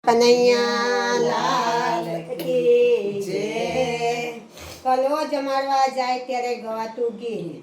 કનૈયા લાલ કી જય। કલો જમાડવા જાય ત્યારે ગવાતું ગીત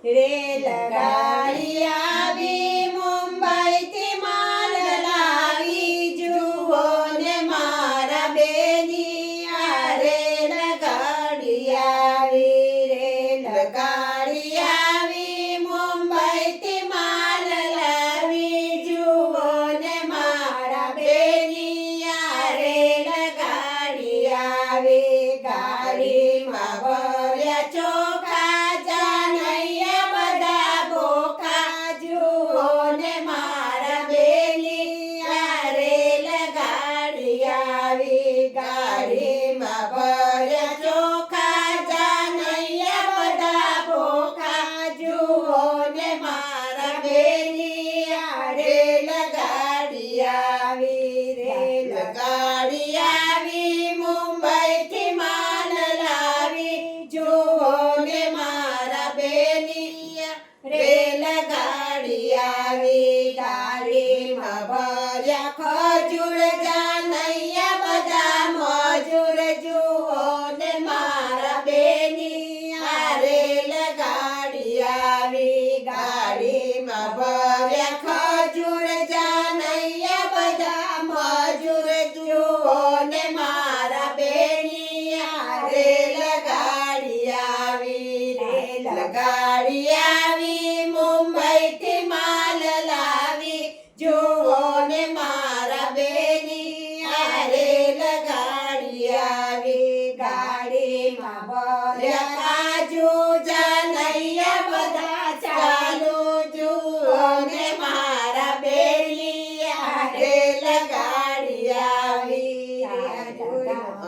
રેલગાડી આવી મુંબઈથી માલ લાવી જુઓ ને મારા બેનિયા રેલગાડી આવી રેલગાડી આવી મુંબઈથી માલ લાવી જુઓ ને મારા બેનિયા રેલગાડી આવી ગાડીમાં ભર્યા ચોખા જાનૈયા બધા બોખા જુઓ ને મારા બેનિયા રેલગાડી આવી ગાડીમાં ભર્યા ચોખા જાનૈયા બધા બોખા જુઓ ને મારા બેનિયા રેલગાડી આવી રેલગાડી આવી મુંબઈથી માલ લાવી જુઓ ને મારા બેનિયા રેલગાડી આવી ગાડીમાં ભર્યા ખજૂર જાનૈયા બધા મજૂર જુઓ ને મારા બેનિયા રેલગાડી આવી ગાડીમાં ભર્યા ખજૂર જાનૈયા બધા મજૂર જુઓ ને મારા બેનિયા રેલગાડી આવી રેલગાડી આવી મુંબઈથી માલ લાવી જુઓ ને મારા બેનિયા રેલગાડી આવી ગાડીમાં ભર્યા કાજુ જાનૈયા બધા ચાલુ જુઓ ને મારા બેનિયા રેલગાડી આવી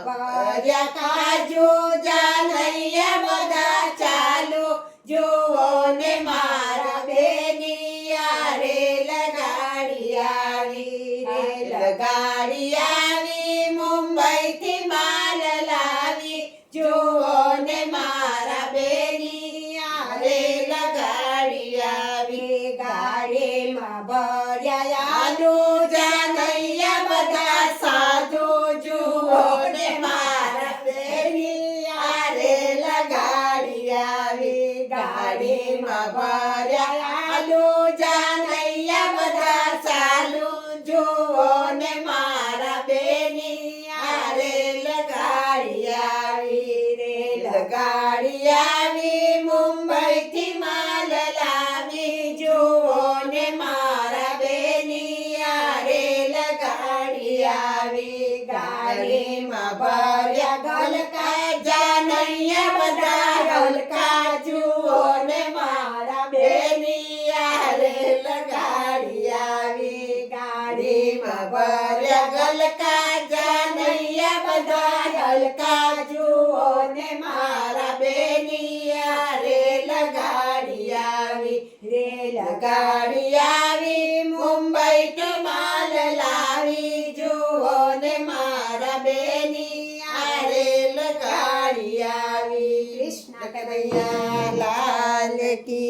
ભર્યા કાજુ જાનૈયા બધા ચાલુ જુઓ ને મારા બેનિયા રેલગાડી આવી રેલગાડી આવી મુંબઈથી માલ લાવી જુઓ ને મારા બેનિયા રેલગાડી આવી ગાડીમાં ભર્યા આલુ જાનૈયા બધા સાધુ જુઓ ને મારા બેનિયા રેલગાડી આવી ગાડીમાં ભર્યા આલુ જાનૈયા બધા ચાલુ જુઓ ને મારા બેનિયા રેલગાડી આવી રેલગાડી આવી મુંબઈથી માલ લાવી જુઓ ને મારા બેનિયા રેલગાડી આવી ગાડીમાં ભર્યા ગલકા જાનૈયા બધા ગલકા જુઓ ને મારા બેનિયા રેલગાડી આવી ગાડીમાં ભર્યા ગલકા જાનૈયા બધા ગલકા જુઓ ને મારા બેનિયા રેલગાડી આવી રેલગાડી આવી મુંબઈથી માલ લાવી જુઓ ને મારા બેનિયા રેલગાડી આવી। કૃષ્ણ કનૈયા લાલ કી